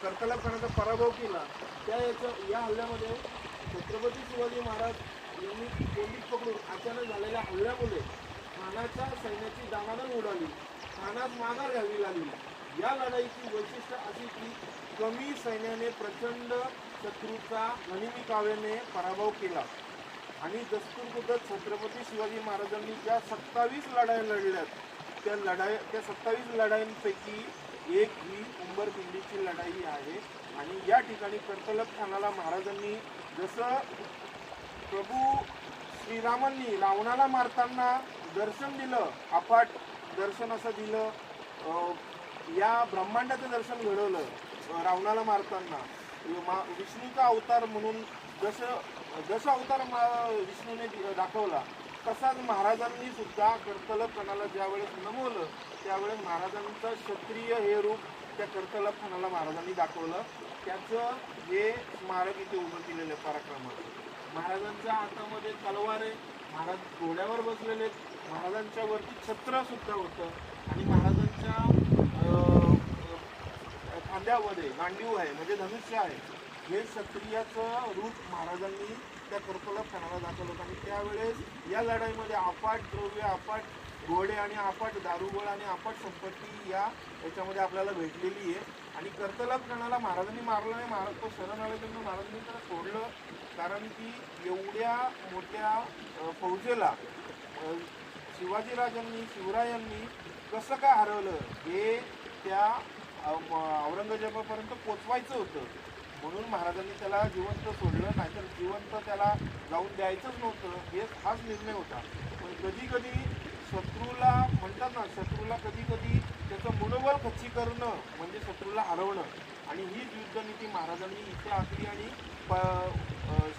कर्तलपणाचा पराभव केला या हल्ल्यामध्ये छत्रपती शिवाजी महाराज यांनी कोंडीत पकडून अचानक झालेल्या हल्ल्यामुळे खानाच्या सैन्याची दाणादाण उडाली. खानास माघार घ्यावी लागली. या लढाईची वैशिष्ट्य अशी की कमी सैन्याने प्रचंड शत्रूचा गनिमी पराभव केला आणि दस्तूरबद्ध छत्रपती शिवाजी महाराजांनी ज्या 27 लढाया लढल्यात त्या 27 लढाईंपैकी एक ही उंबरपिंडीची लढाई आहे. आणि या ठिकाणी कर्तलप खानाला महाराजांनी जसं प्रभू श्रीरामांनी रावणाला मारताना दर्शन दिलं, अफाट दर्शन असं दिलं, या ब्रह्मांडाचं दर्शन घडवलं रावणाला मारताना. विष्णूचा अवतार म्हणून जसं अवतार विष्णूने दाखवला तसाच महाराजांनी सुद्धा कर्तलप खानाला ज्यावेळेस नमवलं त्यावेळेस महाराजांचं क्षत्रिय हे रूप त्या कर्तलप खानाला महाराजांनी दाखवलं. त्याचं हे स्मारक इथे उभं केलेलं आहे पराक्रमाचं. महाराजांच्या हातामध्ये तलवार आहे, महाराज घोड्यावर बसलेले, महाराजांच्या वरती छत्र सुद्धा होतं आणि महाराजांच्या खांद्यामध्ये गांडीव आहे म्हणजे धनुष्य आहे. हे क्षत्रियाचं रूप महाराजांनी त्या कर्तलप खानाला दाखवलं. आणि त्यावेळेस या लढाईमध्ये अफाट द्रव्य, अफाट घोडे आणि अफाट दारुगोळ आणि अफाट संपत्ती याच्यामध्ये आपल्याला भेटलेली आहे. आणि कर्तलप खानाला महाराजांनी मारलं नाही, महाराज तो शरण आले त्यांना महाराजांनी त्याला सोडलं. कारण की एवढ्या मोठ्या फौजेला शिवाजीराजांनी शिवरायांनी कसं काय हरवलं हे त्या औरंगजेबापर्यंत पोचवायचं होतं. म्हणून महाराजांनी त्याला जिवंत सोडलं, नाहीतर जिवंत त्याला जाऊन द्यायचंच नव्हतं. हाच निर्णय होता. पण कधी कधी शत्रूला म्हणतात ना, शत्रूला कधी कधी त्याचं मनोबल खच्ची करणं म्हणजे शत्रूला हरवणं. आणि हीच युद्धनीती महाराजांनी इथे आखली आणि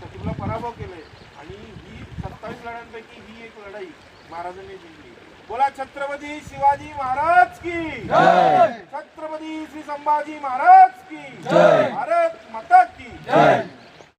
शत्रूला पराभव केले. आणि ही 27 लढाईंपैकी ही एक लढाई महाराजांनी जिंकली. बोला छत्रपती शिवाजी महाराज की छत्रपती श्री संभाजी महाराज की भारत माता की